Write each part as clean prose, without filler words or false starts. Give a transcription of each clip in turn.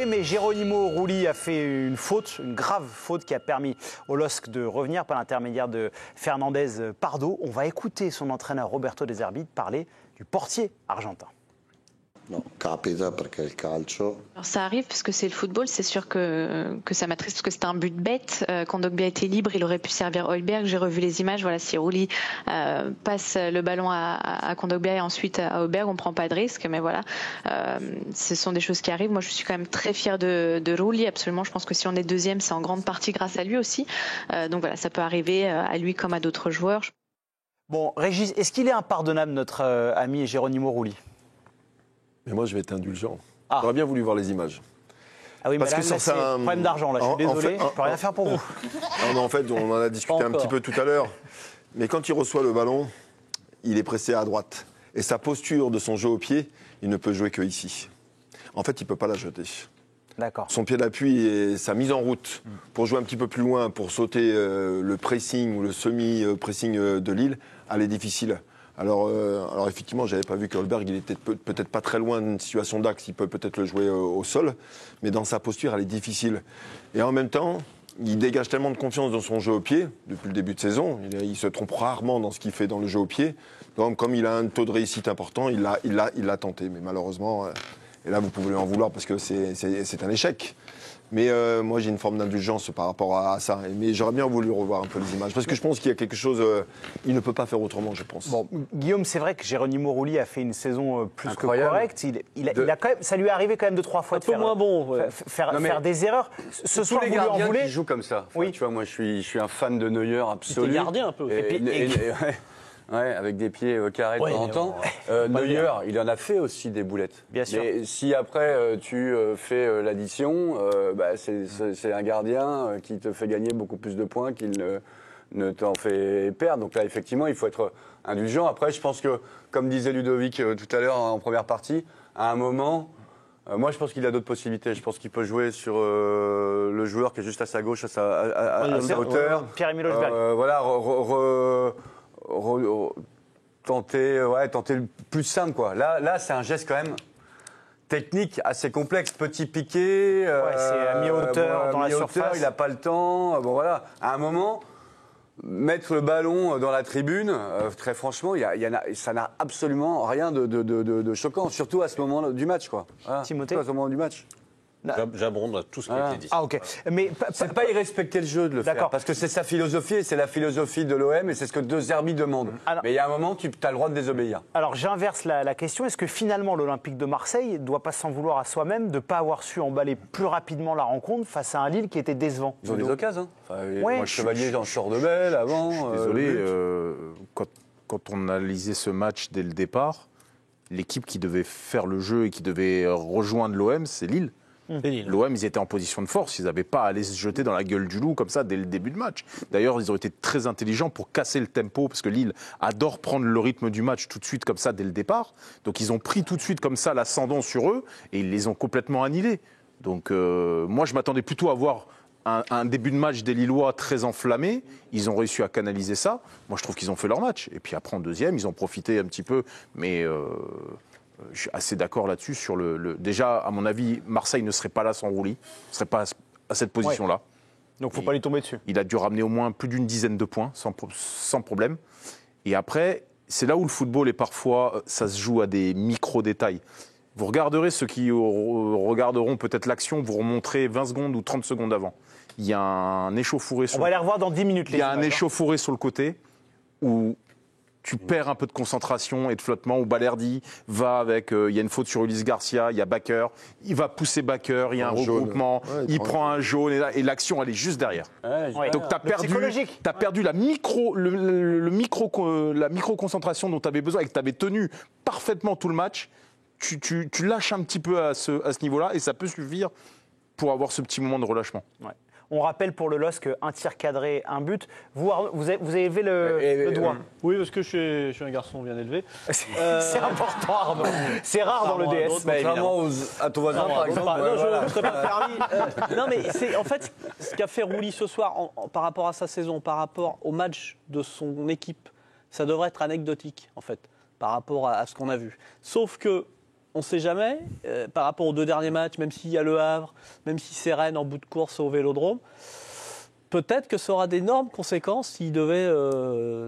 Mais Geronimo Rulli a fait une faute, une grave faute qui a permis au LOSC de revenir par l'intermédiaire de Fernandez Pardo. On va écouter son entraîneur Roberto De Zerbi parler du portier argentin. No, capita perché il calcio. Alors ça arrive parce que c'est le football, c'est sûr que ça m'attriste parce que c'était un but bête. Kondogbia était libre, il aurait pu servir Højbjerg. J'ai revu les images, voilà, si Rulli passe le ballon à Kondogbia et ensuite à Højbjerg, on prend pas de risque, mais voilà, ce sont des choses qui arrivent. Moi je suis quand même très fière de Rulli, absolument. Je pense que si on est deuxième, c'est en grande partie grâce à lui aussi. Donc voilà, ça peut arriver à lui comme à d'autres joueurs. Bon, Régis, est-ce qu'il est impardonnable notre ami Geronimo Rulli? Mais moi, je vais être indulgent. J'aurais bien voulu voir les images. Ah oui, parce mais là, c'est un problème d'argent, là. Je suis désolé, je ne peux rien faire pour vous. Non, en fait, on en a discuté un petit peu tout à l'heure. Mais quand il reçoit le ballon, il est pressé à droite. Et sa posture de son jeu au pied, il ne peut jouer que ici. En fait, il ne peut pas la jeter. D'accord. Son pied d'appui et sa mise en route pour jouer un petit peu plus loin, pour sauter le pressing ou le semi-pressing de Lille, elle est difficile. Alors effectivement, j'avais pas vu que Højbjerg, il était peut-être pas très loin d'une situation d'axe, il peut peut-être le jouer au sol, mais dans sa posture, elle est difficile. Et en même temps, il dégage tellement de confiance dans son jeu au pied, depuis le début de saison, il se trompe rarement dans ce qu'il fait dans le jeu au pied. Donc comme il a un taux de réussite important, il l'a tenté, mais malheureusement, et là vous pouvez lui en vouloir parce que c'est un échec. Mais moi, j'ai une forme d'indulgence par rapport à ça. Mais j'aurais bien voulu revoir un peu les images. Parce que je pense qu'il y a quelque chose... il ne peut pas faire autrement, je pense. Bon, Guillaume, c'est vrai que Geronimo Rulli a fait une saison plus incroyable. Que correcte. Il a quand même, ça lui est arrivé quand même 2-3 fois de faire des erreurs. Ce sont les gardiens qui jouent comme ça. Enfin, oui. Tu vois, moi, je suis un fan de Neuer absolu. Il est gardien un peu. Ouais, avec des pieds carrés de temps en temps. Neuer, il en a fait aussi des boulettes. Bien sûr. Mais si après tu fais l'addition, c'est un gardien qui te fait gagner beaucoup plus de points qu'il ne t'en fait perdre. Donc là, effectivement, il faut être indulgent. Après, je pense que, comme disait Ludovic tout à l'heure en première partie, à un moment, moi, je pense qu'il a d'autres possibilités. Je pense qu'il peut jouer sur le joueur qui est juste à sa gauche, à sa hauteur. Pierre-Emile Højbjerg. Voilà, tenter le plus simple, quoi. Là, c'est un geste quand même technique assez complexe. Petit piqué. C'est à mi-hauteur dans la surface. Il n'a pas le temps. Bon, voilà. À un moment, mettre le ballon dans la tribune, très franchement, ça n'a absolument rien de choquant. Surtout à ce moment du match, quoi. Voilà. Timothée. À ce moment du match. J'abonde à tout ce qui a été dit. Ah, ok. Mais c'est pas irrespecter le jeu de le faire. Parce que c'est sa philosophie et c'est la philosophie de l'OM et c'est ce que De Zerbi demande. Mais il y a un moment, tu as le droit de désobéir. Alors j'inverse la question. Est-ce que finalement l'Olympique de Marseille ne doit pas s'en vouloir à soi-même de ne pas avoir su emballer plus rapidement la rencontre face à un Lille qui était décevant? Ils ont des occasions. Enfin, moi, Chevalier en sort de belle avant. Je suis désolé, quand on analysait ce match dès le départ, l'équipe qui devait faire le jeu et qui devait rejoindre l'OM, c'est Lille. L'OM, ils étaient en position de force, ils n'avaient pas à aller se jeter dans la gueule du loup comme ça dès le début de match. D'ailleurs, ils ont été très intelligents pour casser le tempo, parce que Lille adore prendre le rythme du match tout de suite comme ça dès le départ. Donc ils ont pris tout de suite comme ça l'ascendant sur eux et ils les ont complètement annihilés. Donc moi, je m'attendais plutôt à voir un début de match des Lillois très enflammé. Ils ont réussi à canaliser ça. Moi, je trouve qu'ils ont fait leur match. Et puis après, en deuxième, ils ont profité un petit peu, mais... je suis assez d'accord là-dessus. Déjà, à mon avis, Marseille ne serait pas là sans Rulli. Ne serait pas à cette position-là. Donc, il ne faut pas lui tomber dessus. Il a dû ramener au moins plus d'une dizaine de points, sans problème. Et après, c'est là où le football est parfois... Ça se joue à des micro-détails. Vous regarderez, ceux qui regarderont peut-être l'action, vous remonterez 20 secondes ou 30 secondes avant. Il y a un échauffouré sur... On va les revoir dans 10 minutes. Il y a un échauffouré sur le côté où... Tu perds un peu de concentration et de flottement où Balerdi va avec... il y a une faute sur Ulysse Garcia, il y a Bakker, il va pousser Bakker, il y a un regroupement, il prend un jaune et l'action, elle est juste derrière. Donc tu as perdu la micro-concentration dont tu avais besoin et que tu avais tenu parfaitement tout le match. Tu lâches un petit peu à ce niveau-là et ça peut suffire pour avoir ce petit moment de relâchement. Ouais. On rappelle pour le LOSC un tir cadré, un but. Vous avez levé le doigt. Oui, parce que je suis un garçon bien élevé. C'est important, Arnaud. C'est rare dans le DS. Contrairement à ton voisin, par exemple. Non, je serais pas permis. Non, mais c'est en fait ce qu'a fait Rulli ce soir par rapport à sa saison, par rapport au match de son équipe, ça devrait être anecdotique, en fait, par rapport à ce qu'on a vu. Sauf que on ne sait jamais, par rapport aux 2 derniers matchs, même s'il y a Le Havre, même si c'est Rennes en bout de course au Vélodrome, peut-être que ça aura d'énormes conséquences s'il devait,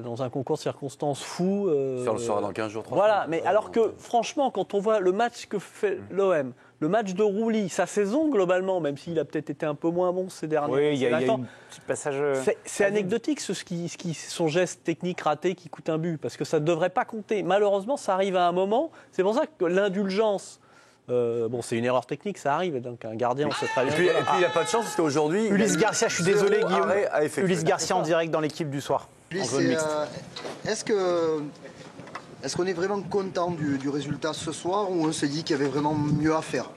dans un concours de circonstances fou... Ça, on le saura dans 15 jours, 3 Voilà, jours. mais alors que, franchement, quand on voit le match que fait l'OM, le match de Rouli, sa saison globalement, même s'il a peut-être été un peu moins bon ces derniers Oui, il y a temps, un petit passage. c'est anecdotique son geste technique raté qui coûte un but, parce que ça ne devrait pas compter. Malheureusement, ça arrive à un moment. C'est pour ça que l'indulgence, c'est une erreur technique, ça arrive, donc un gardien, on sait très bien. Et puis, il n'y a pas de chance, parce qu'aujourd'hui... Ulysse Garcia, je suis désolé, zéro Guillaume. arrêt à effectuer. Ulysse Garcia en direct dans l'équipe du soir. En zone mixte. Est-ce qu'on est vraiment content du résultat ce soir ou on se dit qu'il y avait vraiment mieux à faire?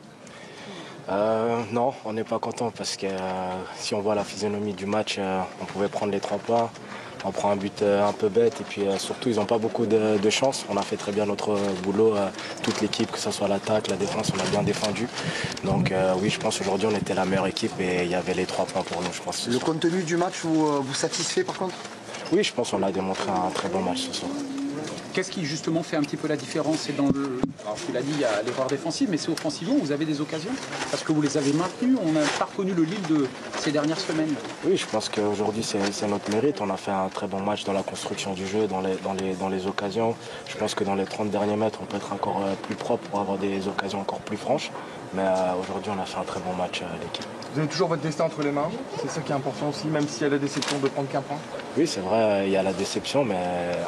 Non, on n'est pas content parce que si on voit la physionomie du match, on pouvait prendre les 3 points. On prend un but un peu bête et puis surtout ils n'ont pas beaucoup de chance. On a fait très bien notre boulot, toute l'équipe, que ce soit l'attaque, la défense, on a bien défendu. Donc oui, je pense aujourd'hui on était la meilleure équipe et il y avait les 3 points pour nous, je pense. Le contenu du match vous satisfait par contre? Oui, je pense qu'on a démontré un très bon match ce soir. Qu'est-ce qui justement fait un petit peu la différence? C'est dans le... Alors tu l'as dit, il y a l'erreur défensive, mais c'est offensivement, vous avez des occasions? Parce que vous les avez maintenues, on n'a pas reconnu le Lille de ces dernières semaines. Oui, je pense qu'aujourd'hui c'est notre mérite. On a fait un très bon match dans la construction du jeu, dans les occasions. Je pense que dans les 30 derniers mètres, on peut être encore plus propre pour avoir des occasions encore plus franches. Mais aujourd'hui, on a fait un très bon match l'équipe. Vous avez toujours votre destin entre les mains, c'est ça qui est important aussi, même s'il y a la déception de prendre qu'un point? Oui, c'est vrai, il y a la déception, mais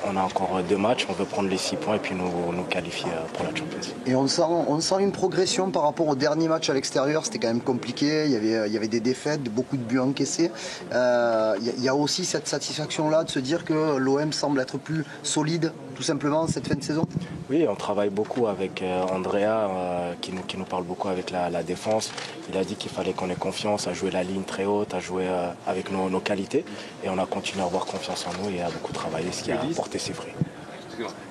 on a encore 2 matchs, on veut prendre les 6 points et puis nous qualifier pour la Champions League. Et on sent une progression par rapport au dernier match à l'extérieur, c'était quand même compliqué, il y avait des défaites, beaucoup de buts encaissés. Il y a aussi cette satisfaction-là de se dire que l'OM semble être plus solide, tout simplement, cette fin de saison? Oui, on travaille beaucoup avec Andrea, qui nous parle beaucoup avec la défense. Il a dit qu'il fallait qu'on ait confiance à jouer la ligne très haute, à jouer avec nos qualités. Et on a continué à avoir confiance en nous et à beaucoup travailler, ce qui a porté ses fruits.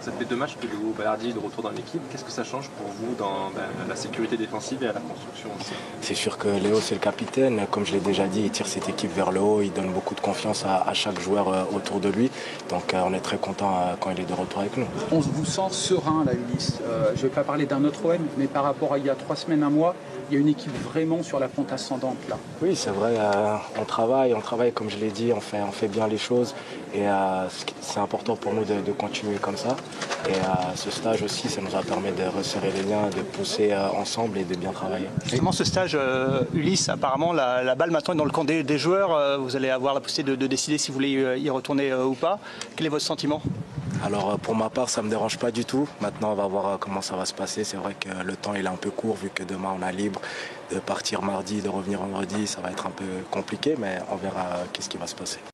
Ça fait 2 matchs que Léo Balardi est de retour dans l'équipe. Qu'est-ce que ça change pour vous dans la sécurité défensive et à la construction aussi? C'est sûr que Léo, c'est le capitaine. Comme je l'ai déjà dit, il tire cette équipe vers le haut. Il donne beaucoup de confiance à chaque joueur autour de lui. Donc on est très content quand il est de retour avec nous. On vous sent serein là, Ulysse. Je ne vais pas parler d'un autre OM, mais par rapport à il y a 3 semaines, un mois, il y a une équipe vraiment sur la pente ascendante là. Oui, c'est vrai. On travaille comme je l'ai dit, on fait bien les choses. Et c'est important pour nous de continuer comme ça. Et ce stage aussi, ça nous a permis de resserrer les liens, de pousser ensemble et de bien travailler. Justement, ce stage, Ulysse, apparemment, la balle maintenant est dans le camp des joueurs. Vous allez avoir la possibilité de décider si vous voulez y retourner ou pas. Quel est votre sentiment? Alors pour ma part, ça ne me dérange pas du tout. Maintenant, on va voir comment ça va se passer. C'est vrai que le temps il est un peu court vu que demain on a libre. De partir mardi, de revenir vendredi, ça va être un peu compliqué, mais on verra qu'est-ce qui va se passer.